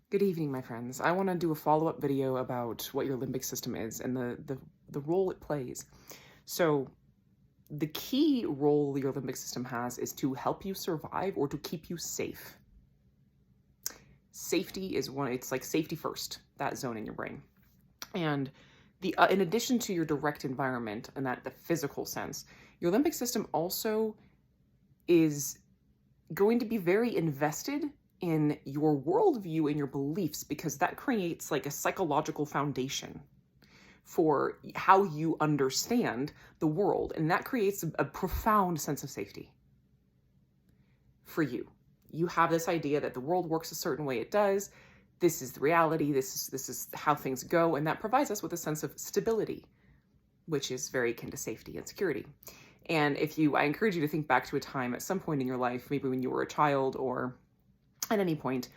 Good evening, my friends. I want to do a follow-up video about what your limbic system is and the role it plays. So the key role your limbic system has is to help you survive or to keep you safe. Safety is it's like safety first, that zone in your brain. And in addition to your direct environment and the physical sense, your limbic system also is going to be very invested in your worldview and your beliefs, because that creates like a psychological foundation for how you understand the world. And that creates a profound sense of safety for you. You have this idea that the world works a certain way it does. This is the reality. This is how things go. And that provides us with a sense of stability, which is very akin to safety and security. And I encourage you to think back to a time at some point in your life, maybe when you were a child or at any point,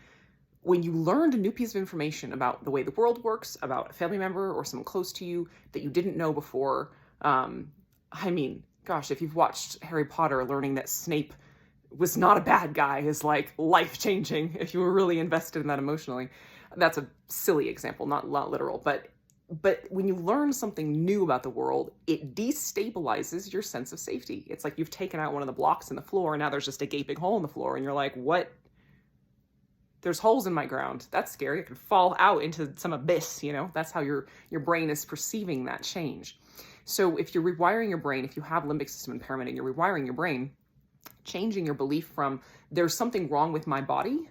when you learned a new piece of information about the way the world works, about a family member or someone close to you that you didn't know before. Gosh, if you've watched Harry Potter, learning that Snape was not a bad guy is like life-changing if you were really invested in that emotionally. That's a silly example, not literal, but when you learn something new about the world, it destabilizes your sense of safety. It's like you've taken out one of the blocks in the floor and now there's just a gaping hole in the floor and you're like, what? There's holes in my ground. That's scary. I could fall out into some abyss, That's how your brain is perceiving that change. So if you're rewiring your brain, if you have limbic system impairment and you're rewiring your brain, changing your belief from there's something wrong with my body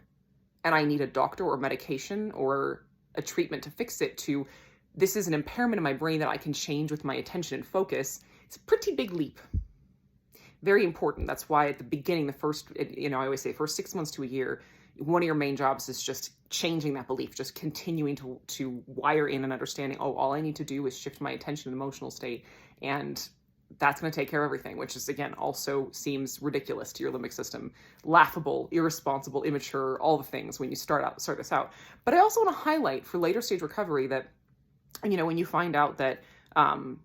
and I need a doctor or medication or a treatment to fix it, to this is an impairment in my brain that I can change with my attention and focus, it's a pretty big leap. Very important. That's why at the beginning, I always say first 6 months to a year, one of your main jobs is just changing that belief, just continuing to wire in an understanding, all I need to do is shift my attention and emotional state, and that's going to take care of everything, which is, again, also seems ridiculous to your limbic system. Laughable, irresponsible, immature, all the things when you start this out. But I also want to highlight for later stage recovery that, when you find out that, any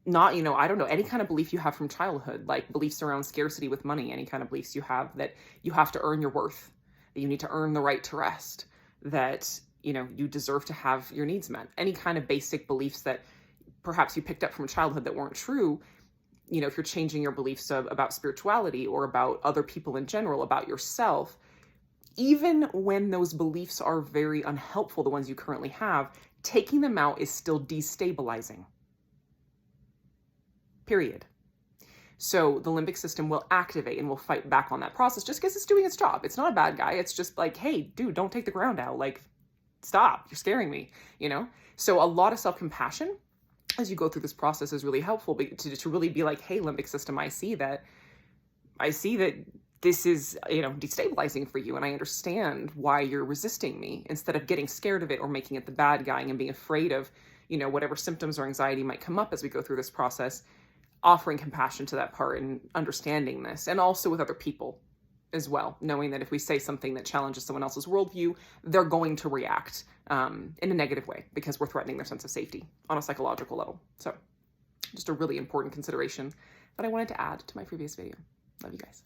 kind of belief you have from childhood, like beliefs around scarcity with money, any kind of beliefs you have that you have to earn your worth, that you need to earn the right to rest, that, you deserve to have your needs met, any kind of basic beliefs that perhaps you picked up from childhood that weren't true. If you're changing your beliefs about spirituality or about other people in general, about yourself, even when those beliefs are very unhelpful, the ones you currently have, taking them out is still destabilizing. Period. So the limbic system will activate and will fight back on that process just because it's doing its job. It's not a bad guy. It's just like, hey, dude, don't take the ground out. Like, stop. You're scaring me, So a lot of self-compassion as you go through this process is really helpful to really be like, hey, limbic system, I see that this is, destabilizing for you. And I understand why you're resisting me, instead of getting scared of it or making it the bad guy and being afraid of, whatever symptoms or anxiety might come up as we go through this process. Offering compassion to that part and understanding this, and also with other people as well, knowing that if we say something that challenges someone else's worldview, they're going to react in a negative way because we're threatening their sense of safety on a psychological level. So just a really important consideration that I wanted to add to my previous video. Love you guys.